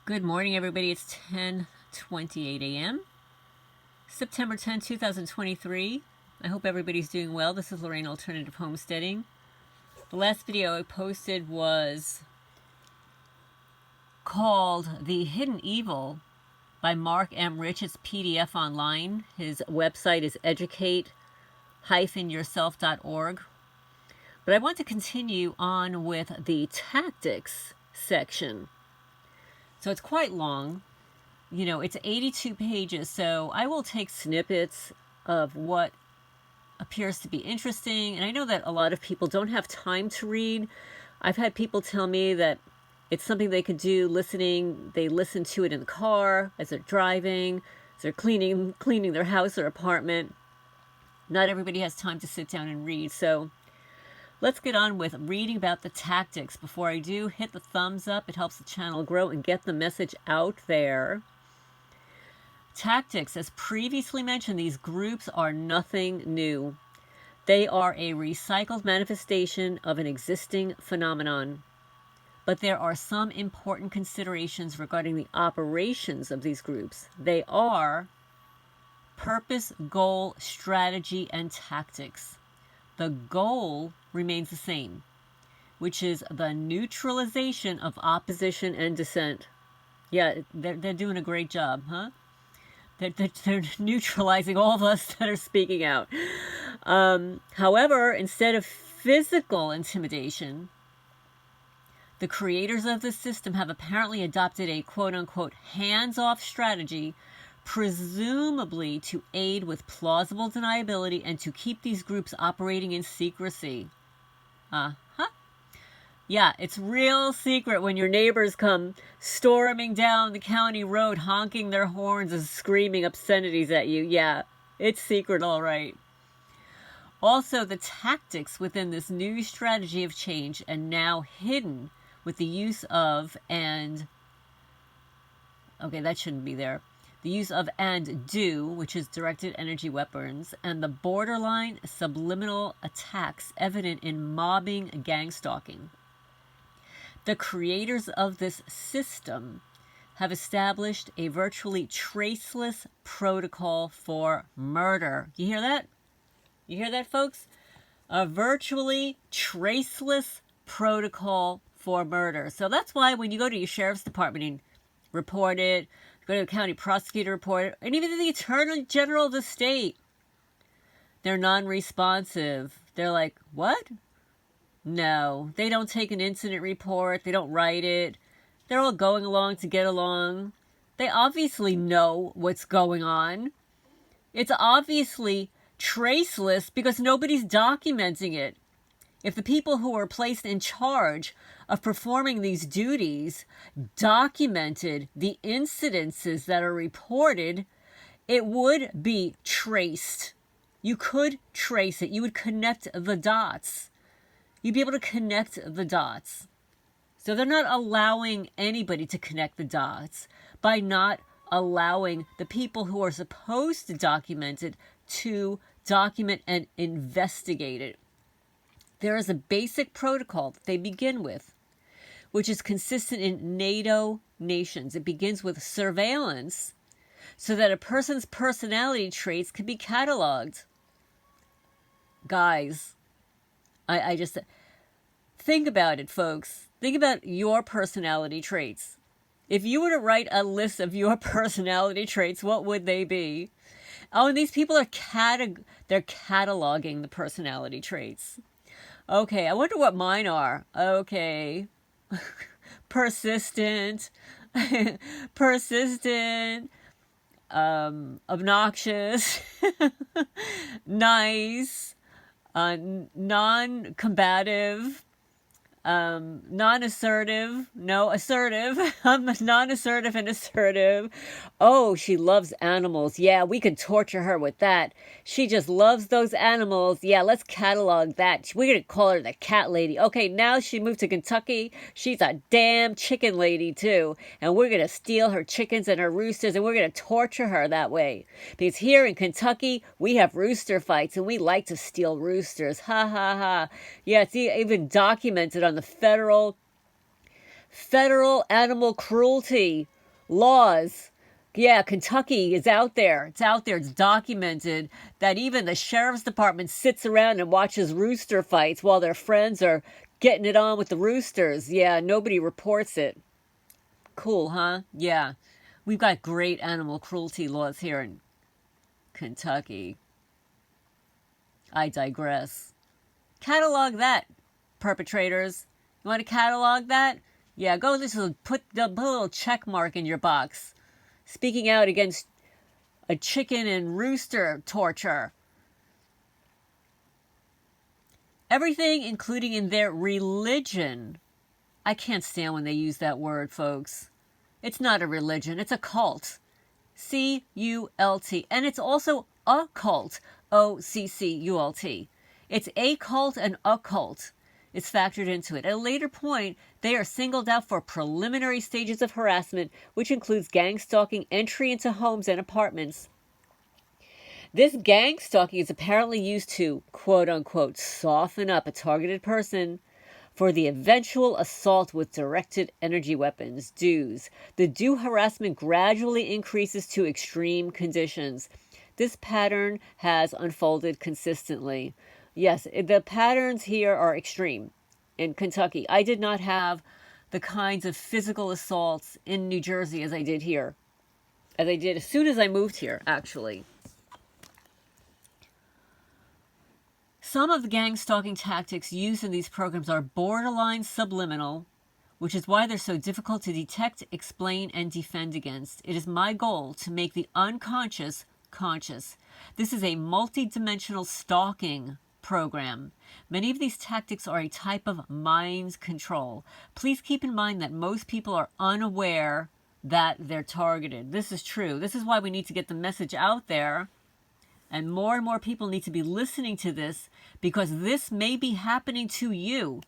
Good morning, everybody. It's 10:28 a.m. September 10, 2023. I hope everybody's doing well. This is Lorraine Alternative Homesteading. The last video I posted was called The Hidden Evil by Mark M. Rich. It's PDF online. His website is educate-yourself.org. But I want to continue on with the tactics section. So it's quite long. You know, it's 82 pages, so I will take snippets of what appears to be interesting. And I know that a lot of people don't have time to read. I've had people tell me that it's something they could do listening. They listen to it in the car, as they're driving, as they're cleaning their house or apartment. Not everybody has time to sit down and read, so let's get on with reading about the tactics. Before I do, hit the thumbs up. It helps the channel grow and get the message out there. Tactics, as previously mentioned, these groups are nothing new. They are a recycled manifestation of an existing phenomenon. But there are some important considerations regarding the operations of these groups. They are purpose, goal, strategy, and tactics. The goal remains the same, which is the neutralization of opposition and dissent. Yeah, they're doing a great job, huh? They're neutralizing all of us that are speaking out. However, instead of physical intimidation, the creators of the system have apparently adopted a quote-unquote hands-off strategy, presumably to aid with plausible deniability and to keep these groups operating in secrecy. Yeah, it's real secret when your neighbors come storming down the county road, honking their horns and screaming obscenities at you. Yeah, it's secret, all right. Also, the tactics within this new strategy of change and now hidden with the use of and do, which is directed energy weapons, and the borderline subliminal attacks evident in mobbing and gang stalking. The creators of this system have established a virtually traceless protocol for murder. You hear that? You hear that, folks? A virtually traceless protocol for murder. So that's why when you go to your sheriff's department and report it, go to the county prosecutor, report it, and even the attorney general of the state, they're non-responsive. They're like, what? No, they don't take an incident report. They don't write it. They're all going along to get along. They obviously know what's going on. It's obviously traceless because nobody's documenting it. If the people who are placed in charge of performing these duties documented the incidences that are reported, it would be traced. You could trace it. You would connect the dots. You'd be able to connect the dots. So they're not allowing anybody to connect the dots by not allowing the people who are supposed to document it to document and investigate it. There is a basic protocol that they begin with, which is consistent in NATO nations. It begins with surveillance so that a person's personality traits can be cataloged. Guys, I just think about it, folks. Think about your personality traits. If you were to write a list of your personality traits, what would they be? Oh, and these people are they're cataloging the personality traits. Okay, I wonder what mine are. Okay. Persistent, obnoxious, nice, non-combative, non-assertive, no, assertive. I'm non-assertive and assertive. Oh, she loves animals. Yeah, we could torture her with that. She just loves those animals. Yeah, let's catalog that. We're going to call her the cat lady. Okay, now she moved to Kentucky. She's a damn chicken lady, too. And we're going to steal her chickens and her roosters, and we're going to torture her that way. Because here in Kentucky, we have rooster fights, and we like to steal roosters. Ha, ha, ha. Yeah, it's even documented on the federal animal cruelty laws. Yeah, Kentucky is out there. It's out there. It's documented that even the sheriff's department sits around and watches rooster fights while their friends are getting it on with the roosters. Yeah, nobody reports it. Cool, huh? Yeah. We've got great animal cruelty laws here in Kentucky. I digress. Catalog that, perpetrators. You want to catalog that? Yeah, go just put a little check mark in your box. Speaking out against a chicken and rooster torture. Everything, including in their religion. I can't stand when they use that word, folks. It's not a religion, it's a cult. C-U-L-T. And it's also a cult. O-C-C-U-L-T. It's a cult and a cult. It's factored into it. At a later point, they are singled out for preliminary stages of harassment, which includes gang stalking, entry into homes and apartments. This gang stalking is apparently used to, quote unquote, soften up a targeted person for the eventual assault with directed energy weapons, DEWs. The DEW harassment gradually increases to extreme conditions. This pattern has unfolded consistently. Yes, the patterns here are extreme in Kentucky. I did not have the kinds of physical assaults in New Jersey as I did here. As I did as soon as I moved here, actually. Some of the gang stalking tactics used in these programs are borderline subliminal, which is why they're so difficult to detect, explain, and defend against. It is my goal to make the unconscious conscious. This is a multi-dimensional stalking program. Many of these tactics are a type of mind control. Please keep in mind that most people are unaware that they're targeted. This is true. This is why we need to get the message out there. And more people need to be listening to this because this may be happening to you.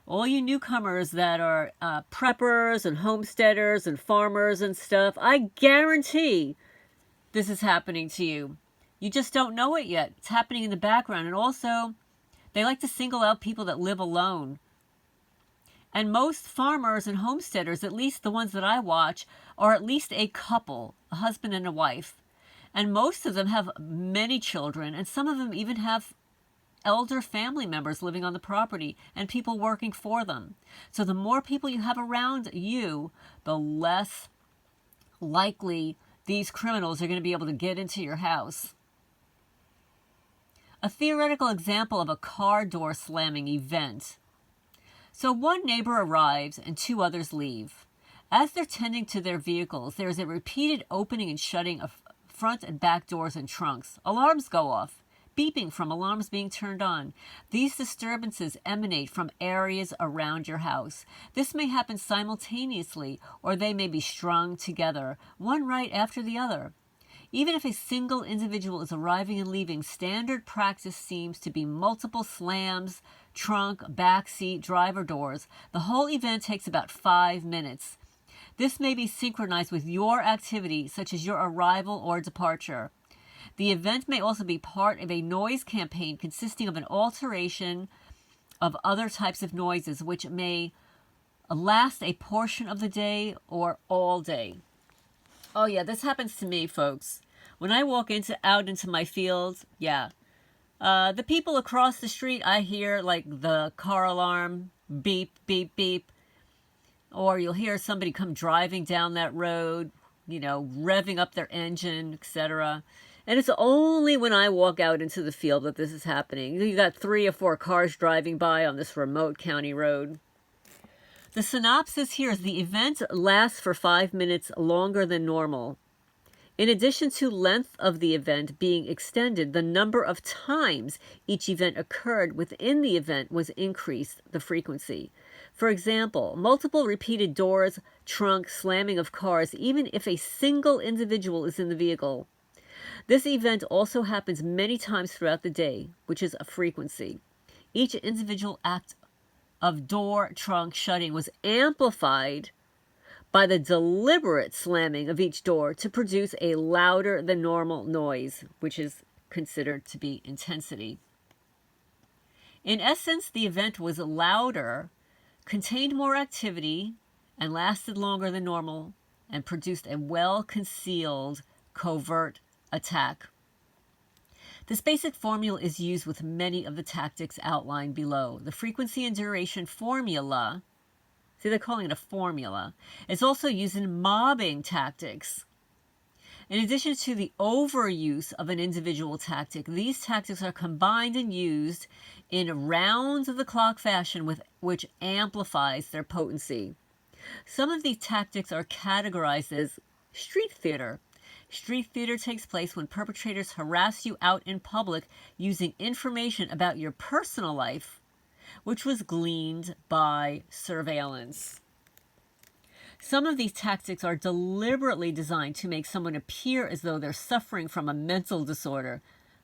All you newcomers that are preppers and homesteaders and farmers and stuff, I guarantee this is happening to you. You just don't know it yet. It's happening in the background. And also, they like to single out people that live alone. And most farmers and homesteaders, at least the ones that I watch, are at least a couple, a husband and a wife. And most of them have many children, and some of them even have elder family members living on the property and people working for them. So the more people you have around you, the less likely these criminals are going to be able to get into your house. A theoretical example of a car door slamming event. So one neighbor arrives and two others leave. As they're tending to their vehicles, there is a repeated opening and shutting of front and back doors and trunks. Alarms go off, beeping from alarms being turned on. These disturbances emanate from areas around your house. This may happen simultaneously, or they may be strung together, one right after the other. Even if a single individual is arriving and leaving, standard practice seems to be multiple slams, trunk, back seat, driver doors. The whole event takes about 5 minutes. This may be synchronized with your activity, such as your arrival or departure. The event may also be part of a noise campaign consisting of an alteration of other types of noises, which may last a portion of the day or all day. Oh yeah, this happens to me, folks. When I walk out into my fields, yeah. The people across the street, I hear like the car alarm, beep, beep, beep. Or you'll hear somebody come driving down that road, revving up their engine, etc. And it's only when I walk out into the field that this is happening. You got 3 or 4 cars driving by on this remote county road. The synopsis here is the event lasts for 5 minutes longer than normal. In addition to length of the event being extended, the number of times each event occurred within the event was increased, the frequency. For example, multiple repeated doors, trunk, slamming of cars, even if a single individual is in the vehicle. This event also happens many times throughout the day, which is a frequency. Each individual act of door, trunk shutting was amplified by the deliberate slamming of each door to produce a louder than normal noise, which is considered to be intensity. In essence, the event was louder, contained more activity, and lasted longer than normal and produced a well-concealed, covert attack. This basic formula is used with many of the tactics outlined below. The frequency and duration formula, see, they're calling it a formula, is also used in mobbing tactics. In addition to the overuse of an individual tactic, these tactics are combined and used in round-the-clock fashion which amplifies their potency. Some of these tactics are categorized as street theater. Street theater takes place when perpetrators harass you out in public using information about your personal life, which was gleaned by surveillance. Some of these tactics are deliberately designed to make someone appear as though they're suffering from a mental disorder.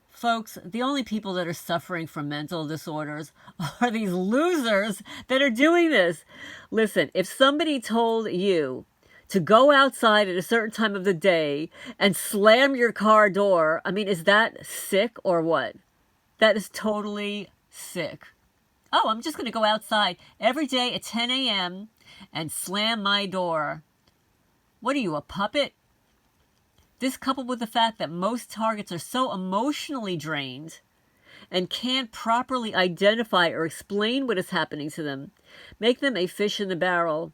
Folks, the only people that are suffering from mental disorders are these losers that are doing this. Listen, if somebody told you to go outside at a certain time of the day and slam your car door, I mean, is that sick or what? That is totally sick. Oh, I'm just going to go outside every day at 10 a.m. and slam my door. What are you, a puppet? This, coupled with the fact that most targets are so emotionally drained and can't properly identify or explain what is happening to them, make them a fish in the barrel.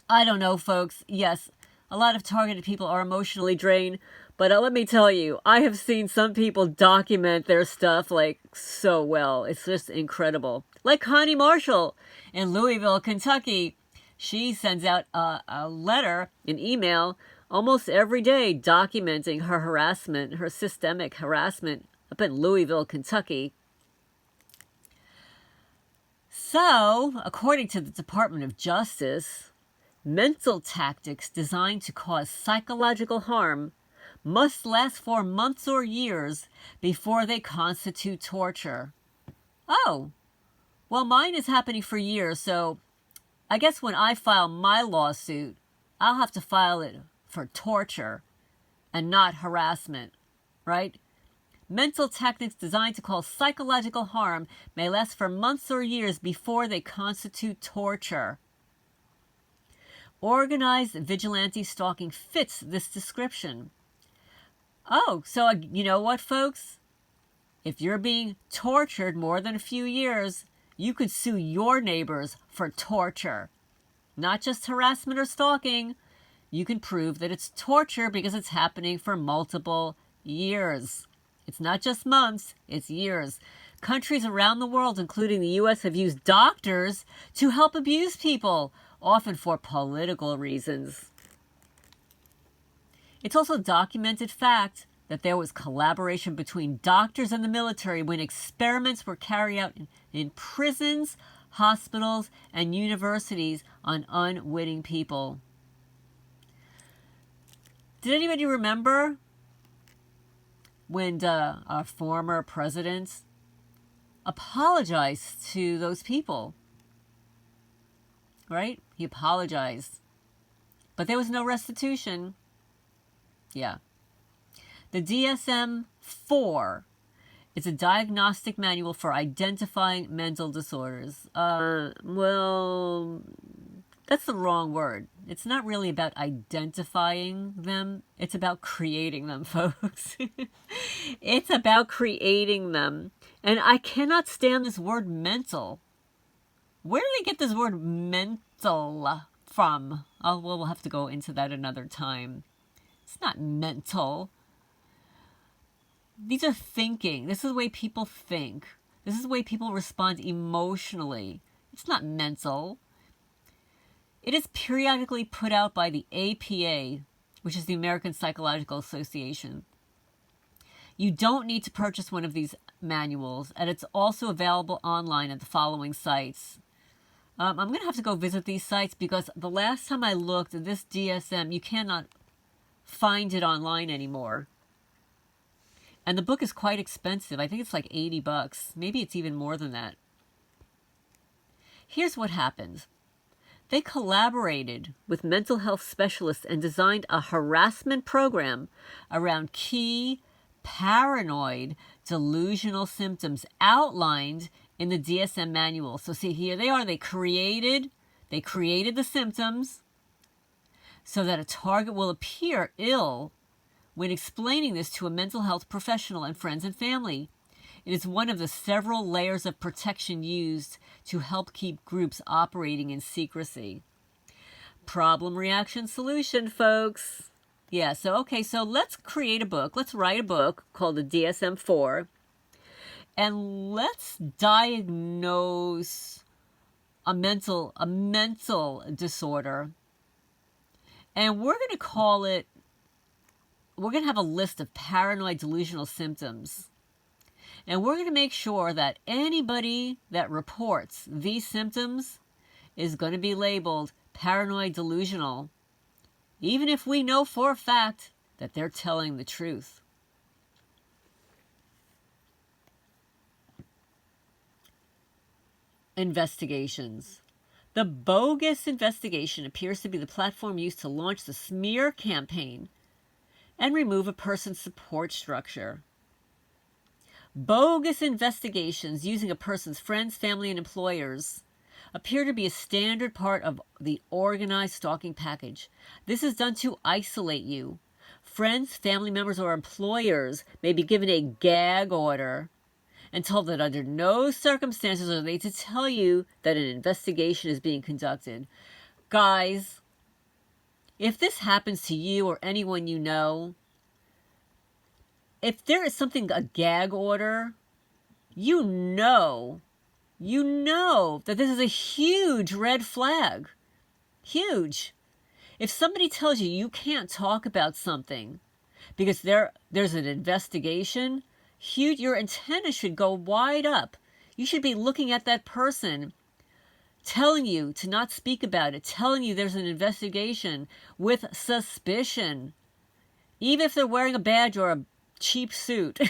I don't know, folks. Yes, a lot of targeted people are emotionally drained, but let me tell you, I have seen some people document their stuff like so well. It's just incredible. Like Connie Marshall in Louisville, Kentucky. She sends out a letter, an email, almost every day documenting her harassment, her systemic harassment up in Louisville, Kentucky. So, according to the Department of Justice, mental tactics designed to cause psychological harm must last for months or years before they constitute torture. Oh, well, mine is happening for years, so I guess when I file my lawsuit, I'll have to file it for torture and not harassment, right? Mental tactics designed to cause psychological harm may last for months or years before they constitute torture. Organized vigilante stalking fits this description. Oh, so you know what, folks? If you're being tortured more than a few years, you could sue your neighbors for torture. Not just harassment or stalking. You can prove that it's torture because it's happening for multiple years. It's not just months, it's years. Countries around the world, including the U.S., have used doctors to help abuse people, often for political reasons. It's also documented fact that there was collaboration between doctors and the military when experiments were carried out in prisons, hospitals, and universities on unwitting people. Did anybody remember when our former president apologized to those people? Right? He apologized. But there was no restitution. Yeah. The DSM-4 is a diagnostic manual for identifying mental disorders. Well, that's the wrong word. It's not really about identifying them. It's about creating them, folks. It's about creating them. And I cannot stand this word mental. Where do they get this word mental from? Oh, well, we'll have to go into that another time. It's not mental. These are thinking. This is the way people think. This is the way people respond emotionally. It's not mental. It is periodically put out by the APA, which is the American Psychological Association. You don't need to purchase one of these manuals, and it's also available online at the following sites. I'm going to have to go visit these sites because the last time I looked at this DSM, you cannot find it online anymore. And the book is quite expensive. I think it's like $80. Maybe it's even more than that. Here's what happened. They collaborated with mental health specialists and designed a harassment program around key paranoid delusional symptoms outlined in the DSM manual. So see, here they are. They created the symptoms. so that a target will appear ill when explaining this to a mental health professional and friends and family. It is one of the several layers of protection used to help keep groups operating in secrecy. Problem, reaction, solution, folks. Yeah, so let's create a book. Let's write a book called the DSM-4, and let's diagnose a mental disorder. And we're going to have a list of paranoid delusional symptoms. And we're going to make sure that anybody that reports these symptoms is going to be labeled paranoid delusional, even if we know for a fact that they're telling the truth. Investigations. The bogus investigation appears to be the platform used to launch the smear campaign and remove a person's support structure. Bogus investigations using a person's friends, family, and employers appear to be a standard part of the organized stalking package. This is done to isolate you. Friends, family members, or employers may be given a gag order and told that under no circumstances are they to tell you that an investigation is being conducted. Guys, if this happens to you or anyone you know, if there is a gag order, you know that this is a huge red flag. Huge. If somebody tells you you can't talk about something because there's an investigation, your antenna should go wide up. You should be looking at that person, telling you to not speak about it, telling you there's an investigation with suspicion, even if they're wearing a badge or a cheap suit.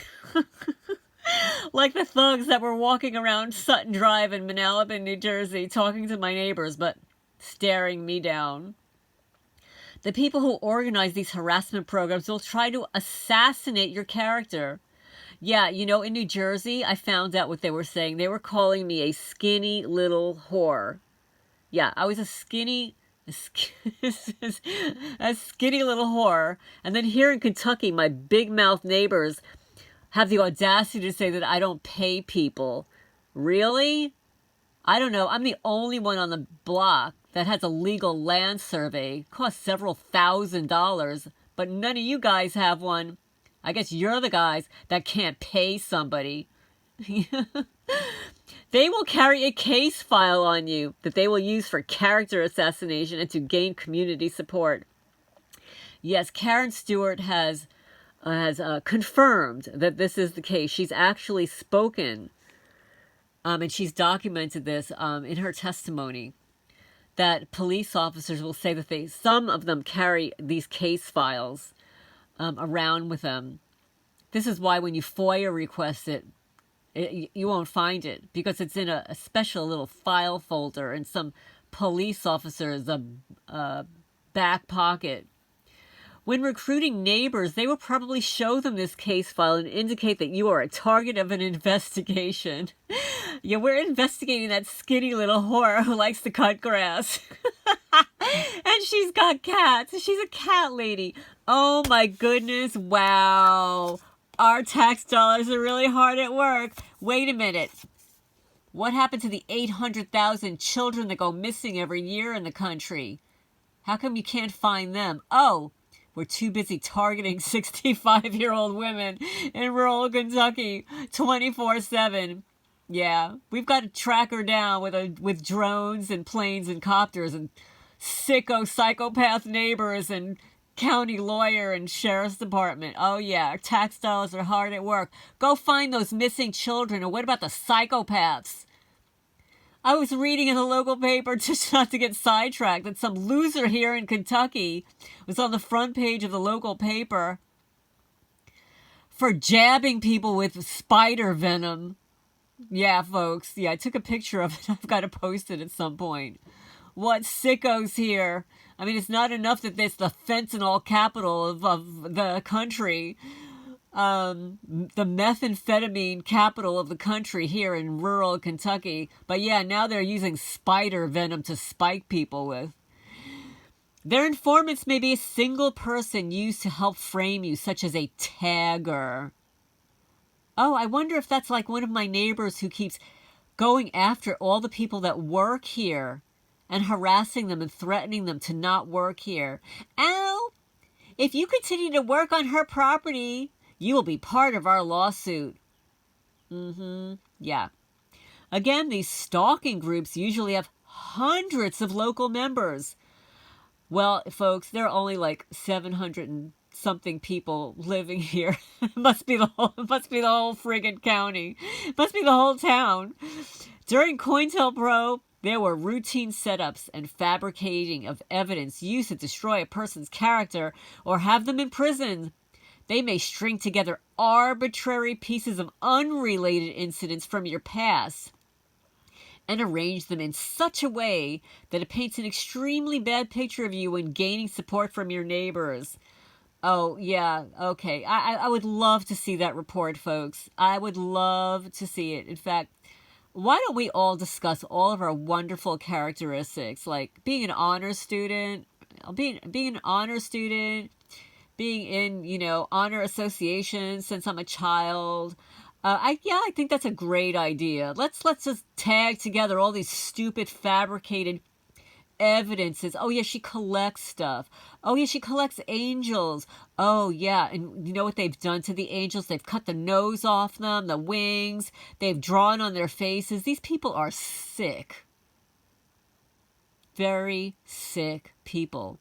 Like the thugs that were walking around Sutton Drive in Manalapan, New Jersey, talking to my neighbors, but staring me down. The people who organize these harassment programs will try to assassinate your character. Yeah, in New Jersey, I found out what they were saying. They were calling me a skinny little whore. Yeah, I was a skinny little whore. And then here in Kentucky, my big mouth neighbors have the audacity to say that I don't pay people. Really? I don't know. I'm the only one on the block that has a legal land survey. It costs several $1,000s, but none of you guys have one. I guess you're the guys that can't pay somebody. They will carry a case file on you that they will use for character assassination and to gain community support. Yes, Karen Stewart has confirmed that this is the case. She's actually spoken, and she's documented this in her testimony, that police officers will say that some of them carry these case files around with them. This is why when you FOIA request it, you won't find it, because it's in a special little file folder in some police officer's back pocket. When recruiting neighbors, they will probably show them this case file and indicate that you are a target of an investigation. Yeah, we're investigating that skinny little whore who likes to cut grass. And she's got cats. She's a cat lady. Oh my goodness, wow. Our tax dollars are really hard at work. Wait a minute. What happened to the 800,000 children that go missing every year in the country? How come you can't find them? Oh, we're too busy targeting 65-year-old women in rural Kentucky 24/7. Yeah, we've got to track her down with drones and planes and copters and sicko psychopath neighbors and county lawyer and sheriff's department. Oh yeah, our tax dollars are hard at work. Go find those missing children. And what about the psychopaths? I was reading in the local paper, just not to get sidetracked, that some loser here in Kentucky was on the front page of the local paper for jabbing people with spider venom. Yeah, folks. Yeah, I took a picture of it. I've got to post it at some point. What sickos here. I mean, it's not enough that it's the fentanyl capital of the country. The methamphetamine capital of the country here in rural Kentucky. But yeah, now they're using spider venom to spike people with. Their informants may be a single person used to help frame you, such as a tagger. Oh, I wonder if that's like one of my neighbors who keeps going after all the people that work here and harassing them and threatening them to not work here. Ow! If you continue to work on her property, you will be part of our lawsuit. Yeah. Again, these stalking groups usually have hundreds of local members. Well, folks, there are only like 700 and something people living here. It must be the whole friggin' county. It must be the whole town. During COINTELPRO, there were routine setups and fabricating of evidence used to destroy a person's character or have them imprisoned. They may string together arbitrary pieces of unrelated incidents from your past and arrange them in such a way that it paints an extremely bad picture of you when gaining support from your neighbors. Oh, yeah, okay. I would love to see that report, folks. I would love to see it. In fact, why don't we all discuss all of our wonderful characteristics, like being an honor student, being in honor associations since I'm a child. I think that's a great idea. Let's just tag together all these stupid fabricated evidences. Oh yeah, she collects stuff. Oh yeah, she collects angels. Oh yeah, and you know what they've done to the angels? They've cut the nose off them, the wings. They've drawn on their faces. These people are sick. Very sick people.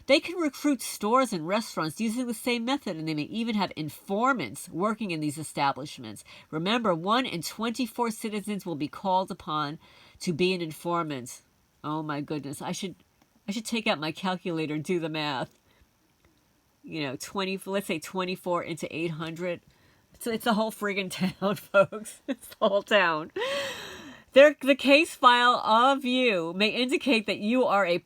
They can recruit stores and restaurants using the same method, and they may even have informants working in these establishments. Remember, 1 in 24 citizens will be called upon to be an informant. Oh my goodness, I should take out my calculator and do the math. 20. Let's say 24 into 800. So it's the whole friggin' town, folks. It's the whole town. The case file of you may indicate that you are a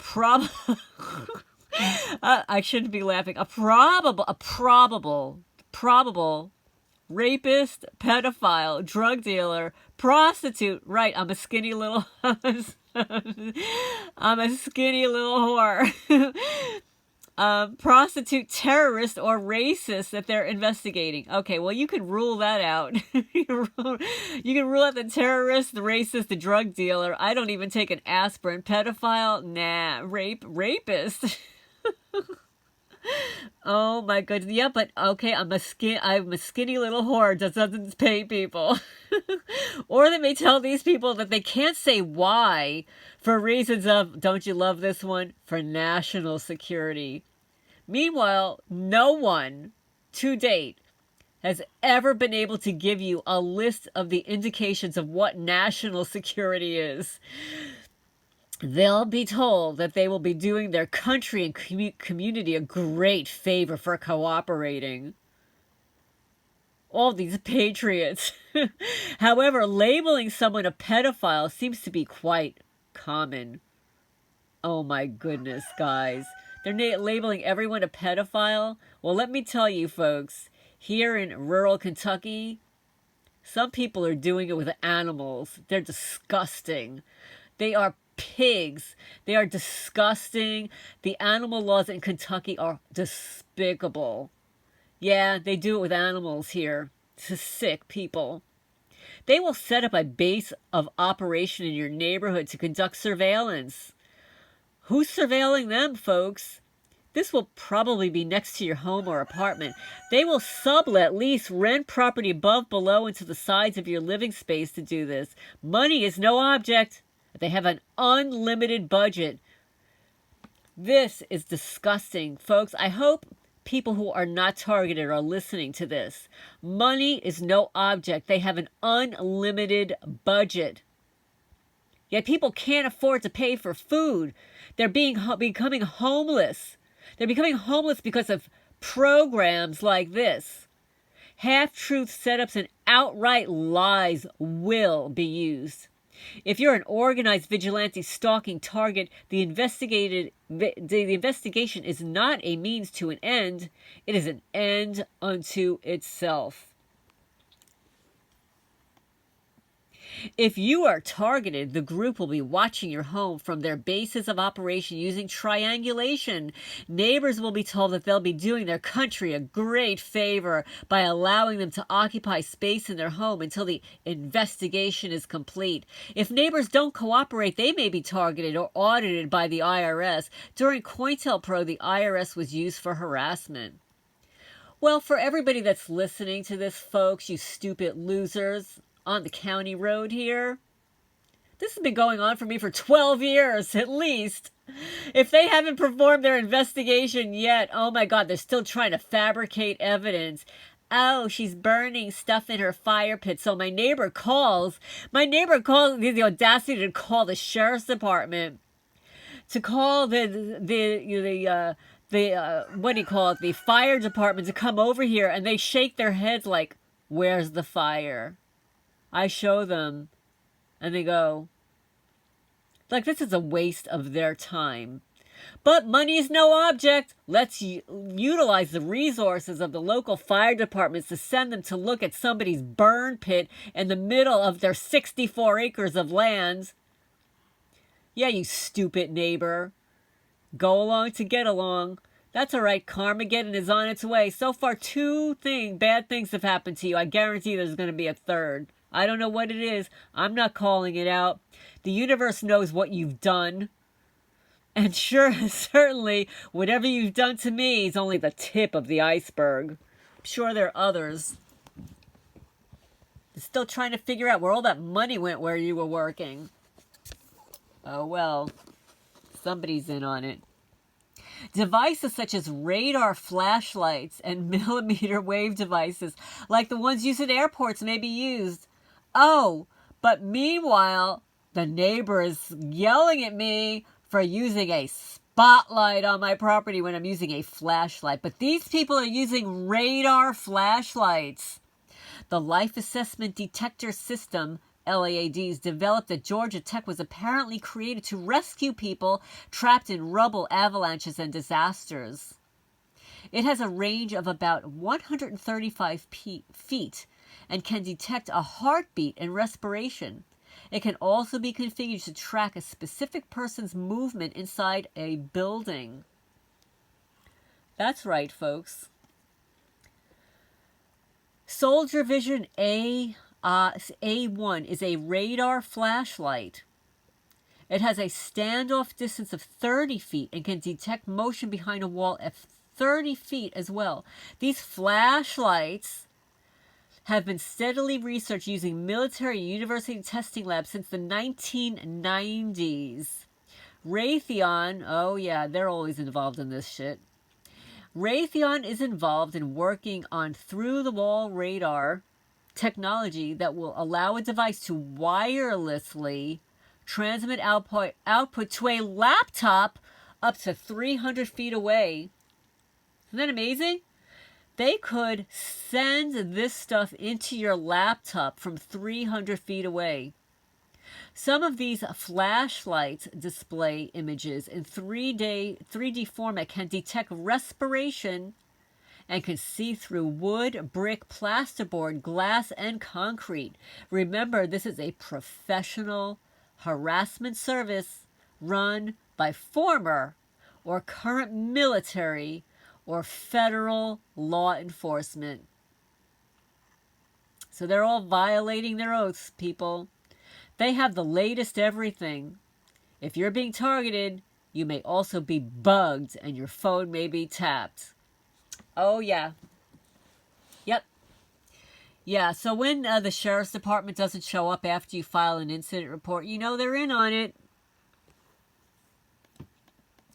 I shouldn't be laughing. A probable rapist, pedophile, drug dealer, prostitute. Right, I'm a skinny little whore. Prostitute, terrorist, or racist that they're investigating. Okay, well, you can rule that out. You can rule out the terrorist, the racist, the drug dealer. I don't even take an aspirin. Pedophile, nah. Rapist. Oh my goodness. Yeah, but okay, I'm a skinny little whore that doesn't pay people. Or they may tell these people that they can't say why for reasons of, don't you love this one? For national security. Meanwhile, no one to date has ever been able to give you a list of the indications of what national security is. They'll be told that they will be doing their country and community a great favor for cooperating. All these patriots. However, labeling someone a pedophile seems to be quite common. Oh my goodness, guys. They're labeling everyone a pedophile? Well, let me tell you, folks, here in rural Kentucky, some people are doing it with animals. They're disgusting. They are pigs. They are disgusting. The animal laws in Kentucky are despicable. Yeah, they do it with animals here. To sick people. They will set up a base of operation in your neighborhood to conduct surveillance. Who's surveilling them, folks? This will probably be next to your home or apartment. They will sublet, lease, rent property above, below, and to the sides of your living space to do this. Money is no object. They have an unlimited budget. This is disgusting, folks. I hope people who are not targeted are listening to this. Money is no object. They have an unlimited budget. Yet people can't afford to pay for food. They're becoming homeless. They're becoming homeless because of programs like this. Half-truth setups and outright lies will be used. If you're an organized vigilante stalking target, the investigation is not a means to an end. It is an end unto itself. If you are targeted, the group will be watching your home from their bases of operation using triangulation. Neighbors will be told that they'll be doing their country a great favor by allowing them to occupy space in their home until the investigation is complete. If neighbors don't cooperate, they may be targeted or audited by the IRS. During COINTELPRO, the IRS was used for harassment. Well, for everybody that's listening to this, folks, you stupid losers on the county road here, this has been going on for me for 12 years at least. If they haven't performed their investigation yet, oh my God, they're still trying to fabricate evidence. Oh, she's burning stuff in her fire pit. So my neighbor calls the audacity to call the sheriff's department, to call the fire department to come over here, and they shake their heads like, where's the fire? I show them, and they go, like, this is a waste of their time. But money is no object. Let's utilize the resources of the local fire departments to send them to look at somebody's burn pit in the middle of their 64 acres of land. Yeah, you stupid neighbor. Go along to get along. That's all right. Carmageddon is on its way. So far, 2 bad things have happened to you. I guarantee there's going to be a third. I don't know what it is. I'm not calling it out. The universe knows what you've done. And certainly, whatever you've done to me is only the tip of the iceberg. I'm sure there are others. They're still trying to figure out where all that money went where you were working. Oh well, somebody's in on it. Devices such as radar flashlights and millimeter wave devices, like the ones used at airports, may be used. Oh, but meanwhile, the neighbor is yelling at me for using a spotlight on my property when I'm using a flashlight. But these people are using radar flashlights. The Life Assessment Detector System, LAADs, developed at Georgia Tech, was apparently created to rescue people trapped in rubble, avalanches, and disasters. It has a range of about 135 feet and can detect a heartbeat and respiration. It can also be configured to track a specific person's movement inside a building. That's right, folks. Soldier Vision A1 is a radar flashlight. It has a standoff distance of 30 feet and can detect motion behind a wall at 30 feet as well. These flashlights have been steadily researched using military and university testing labs since the 1990s. Raytheon, oh yeah, they're always involved in this shit. Raytheon is involved in working on through-the-wall radar technology that will allow a device to wirelessly transmit output to a laptop up to 300 feet away. Isn't that amazing? They could send this stuff into your laptop from 300 feet away. Some of these flashlights display images in 3D format, can detect respiration, and can see through wood, brick, plasterboard, glass, and concrete. Remember, this is a professional harassment service run by former or current military or federal law enforcement. So they're all violating their oaths, people. They have the latest everything. If you're being targeted, you may also be bugged and your phone may be tapped. Oh, yeah. Yep. Yeah, so when the sheriff's department doesn't show up after you file an incident report, you know they're in on it.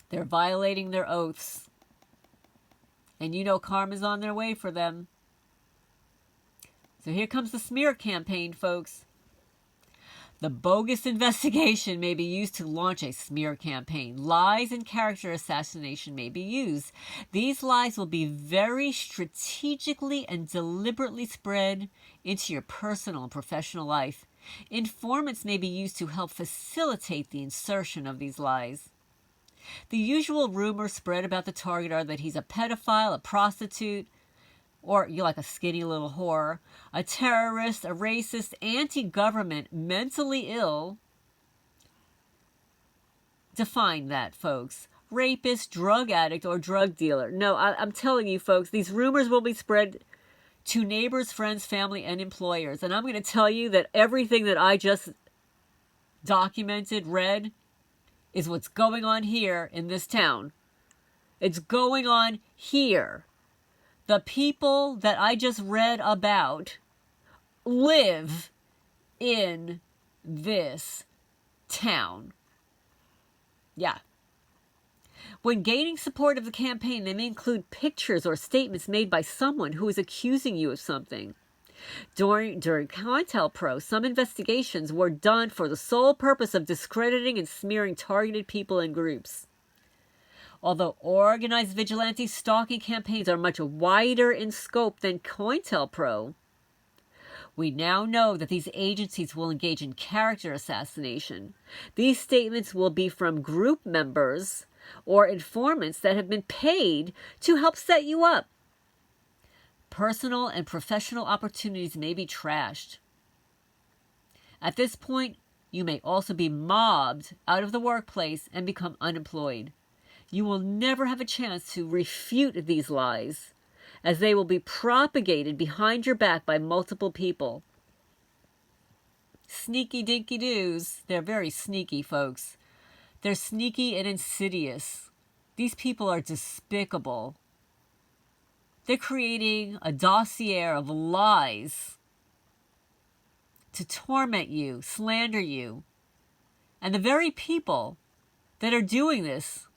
They're violating their oaths. And you know karma's on their way for them. So here comes the smear campaign, folks. The bogus investigation may be used to launch a smear campaign. Lies and character assassination may be used. These lies will be very strategically and deliberately spread into your personal and professional life. Informants may be used to help facilitate the insertion of these lies. The usual rumors spread about the target are that he's a pedophile, a prostitute, or you're like a skinny little whore, a terrorist, a racist, anti-government, mentally ill. Define that, folks. Rapist, drug addict, or drug dealer. No, I'm telling you, folks, these rumors will be spread to neighbors, friends, family, and employers. And I'm going to tell you that everything that I just documented, read, is what's going on here in this town. It's going on here. The people that I just read about live in this town. Yeah. When gaining support of the campaign, they may include pictures or statements made by someone who is accusing you of something. During COINTELPRO, some investigations were done for the sole purpose of discrediting and smearing targeted people and groups. Although organized vigilante stalking campaigns are much wider in scope than COINTELPRO, we now know that these agencies will engage in character assassination. These statements will be from group members or informants that have been paid to help set you up. Personal and professional opportunities may be trashed. At this point, you may also be mobbed out of the workplace and become unemployed. You will never have a chance to refute these lies, as they will be propagated behind your back by multiple people. Sneaky dinky doos. They're very sneaky, folks. They're sneaky and insidious. These people are despicable. They're creating a dossier of lies to torment you, slander you. And the very people that are doing this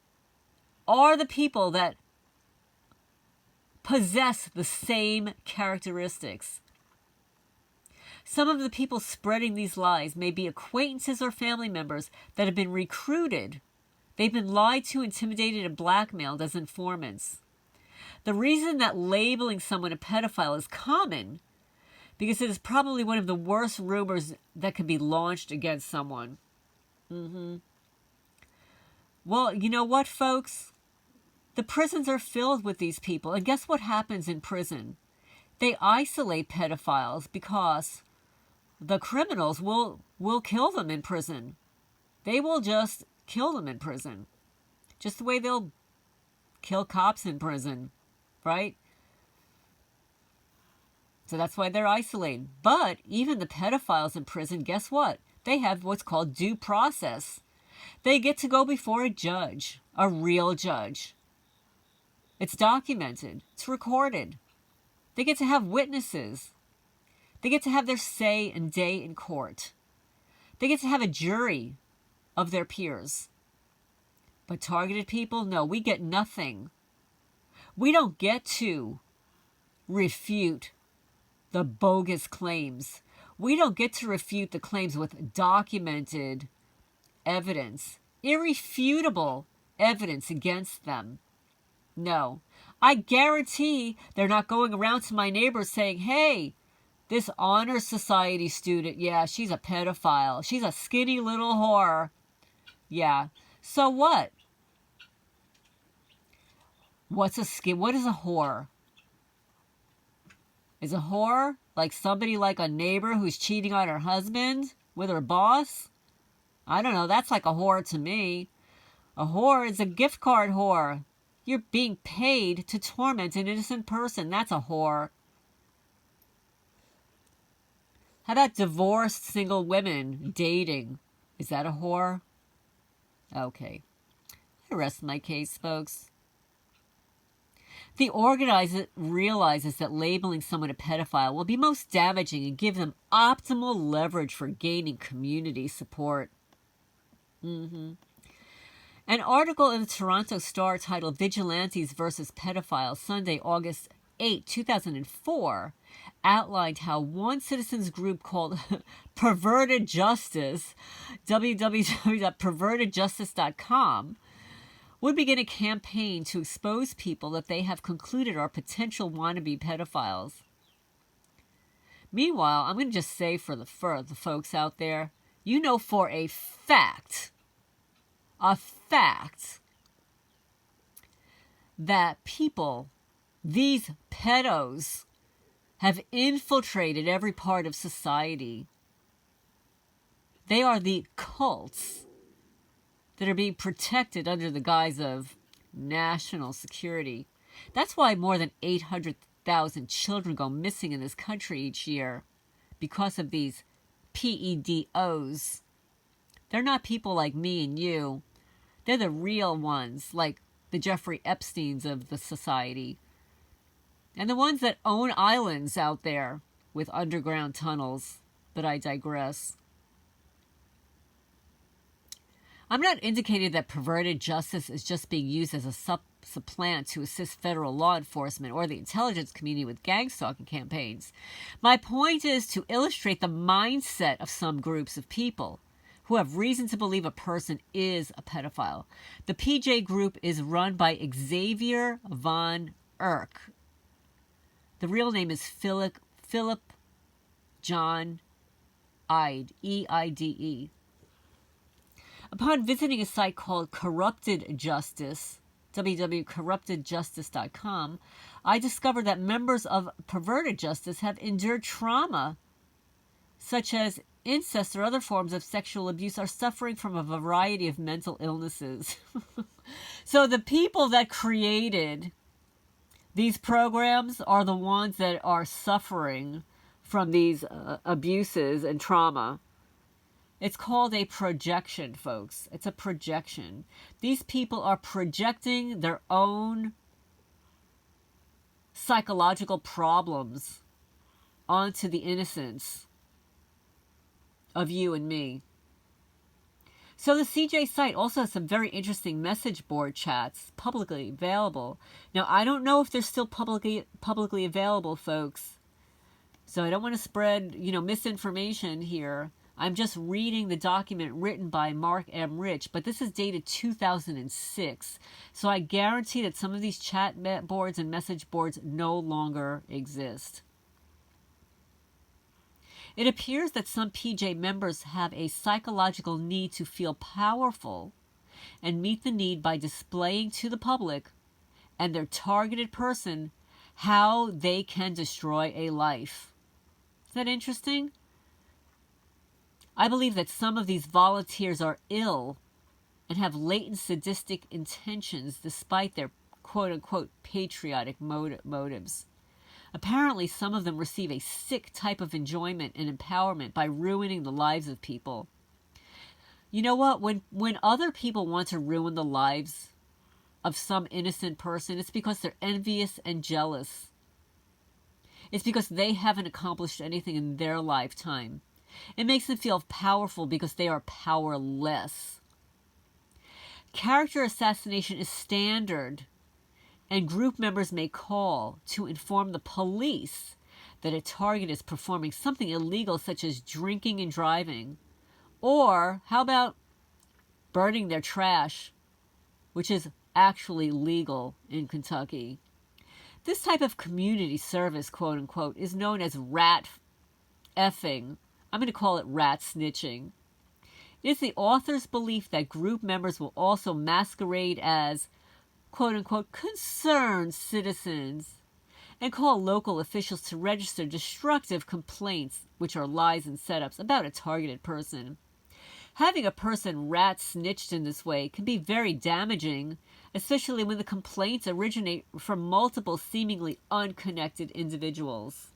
are the people that possess the same characteristics. Some of the people spreading these lies may be acquaintances or family members that have been recruited. They've been lied to, intimidated, and blackmailed as informants. The reason that labeling someone a pedophile is common because it is probably one of the worst rumors that can be launched against someone. Well, you know what, folks? The prisons are filled with these people. And guess what happens in prison? They isolate pedophiles because the criminals will kill them in prison. They will just kill them in prison. Just the way they'll kill cops in prison, right? So that's why they're isolated. But even the pedophiles in prison, guess what? They have what's called due process. They get to go before a judge, a real judge. It's documented. It's recorded. They get to have witnesses. They get to have their say and day in court. They get to have a jury of their peers. But targeted people, no, we get nothing. We don't get to refute the bogus claims. We don't get to refute the claims with documented evidence, irrefutable evidence against them. No, I guarantee they're not going around to my neighbors saying, hey, this honor society student, yeah, she's a pedophile. She's a skinny little whore. Yeah, so what? What is a whore? Is a whore like somebody like a neighbor who's cheating on her husband with her boss? I don't know, that's like a whore to me. A whore is a gift card whore. You're being paid to torment an innocent person. That's a whore. How about divorced single women dating? Is that a whore? Okay. I rest my case, folks. The organizer realizes that labeling someone a pedophile will be most damaging and give them optimal leverage for gaining community support. An article in the Toronto Star titled Vigilantes versus Pedophiles, Sunday, August 8, 2004, outlined how one citizens group called Perverted Justice, www.pervertedjustice.com, would begin a campaign to expose people that they have concluded are potential wannabe pedophiles. Meanwhile, I'm going to just say for the folks out there, you know for a fact, that people These pedos have infiltrated every part of society. They are the cults that are being protected under the guise of national security. That's why more than 800,000 children go missing in this country each year, because of these PEDOs. They're not people like me and you. They're the real ones, like the Jeffrey Epsteins of the society. And the ones that own islands out there with underground tunnels. But I digress. I'm not indicating that perverted justice is just being used as a supplant to assist federal law enforcement or the intelligence community with gang stalking campaigns. My point is to illustrate the mindset of some groups of people who have reason to believe a person is a pedophile. The PJ group is run by Xavier von Erck. The real name is Philip John Eide, E-I-D-E. Upon visiting a site called Corrupted Justice, www.corruptedjustice.com, I discovered that members of perverted justice have endured trauma, such as incest or other forms of sexual abuse, are suffering from a variety of mental illnesses. So the people that created these programs are the ones that are suffering from these abuses and trauma. It's called a projection, folks. It's a projection. These people are projecting their own psychological problems onto the innocence of you and me. So the CJ site also has some very interesting message board chats publicly available. Now, I don't know if they're still publicly available, folks. So I don't want to spread, misinformation here. I'm just reading the document written by Mark M. Rich, but this is dated 2006. So I guarantee that some of these chat boards and message boards no longer exist. It appears that some PJ members have a psychological need to feel powerful and meet the need by displaying to the public and their targeted person how they can destroy a life. Is that interesting? I believe that some of these volunteers are ill and have latent sadistic intentions despite their quote-unquote patriotic motives. Apparently, some of them receive a sick type of enjoyment and empowerment by ruining the lives of people. You know what? When other people want to ruin the lives of some innocent person, it's because they're envious and jealous. It's because they haven't accomplished anything in their lifetime. It makes them feel powerful because they are powerless. Character assassination is standard, and group members may call to inform the police that a target is performing something illegal such as drinking and driving. Or, how about burning their trash, which is actually legal in Kentucky. This type of community service, quote unquote, is known as rat effing. I'm going to call it rat snitching. It is the author's belief that group members will also masquerade as, quote-unquote, concerned citizens and call local officials to register destructive complaints, which are lies and setups, about a targeted person. Having a person rat snitched in this way can be very damaging, especially when the complaints originate from multiple seemingly unconnected individuals.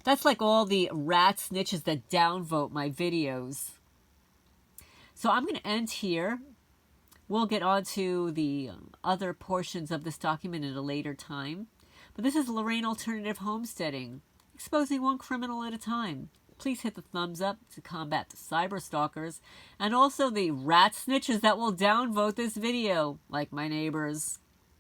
That's like all the rat snitches that downvote my videos. So I'm going to end here. We'll get on to the other portions of this document at a later time. But this is Lorraine Alternative Homesteading, exposing one criminal at a time. Please hit the thumbs up to combat the cyber stalkers and also the rat snitches that will downvote this video, like my neighbors.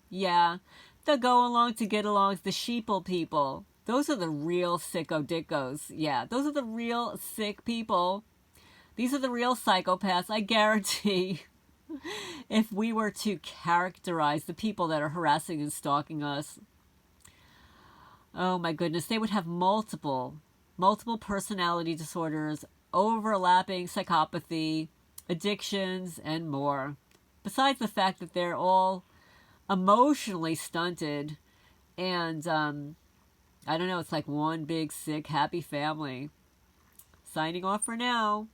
Yeah, the go along to get alongs, the sheeple people. Those are the real sicko dickos. Yeah, those are the real sick people. These are the real psychopaths, I guarantee. If we were to characterize the people that are harassing and stalking us, oh my goodness, they would have multiple personality disorders, overlapping psychopathy, addictions, and more. Besides the fact that they're all emotionally stunted, and I don't know, it's like one big, sick, happy family. Signing off for now.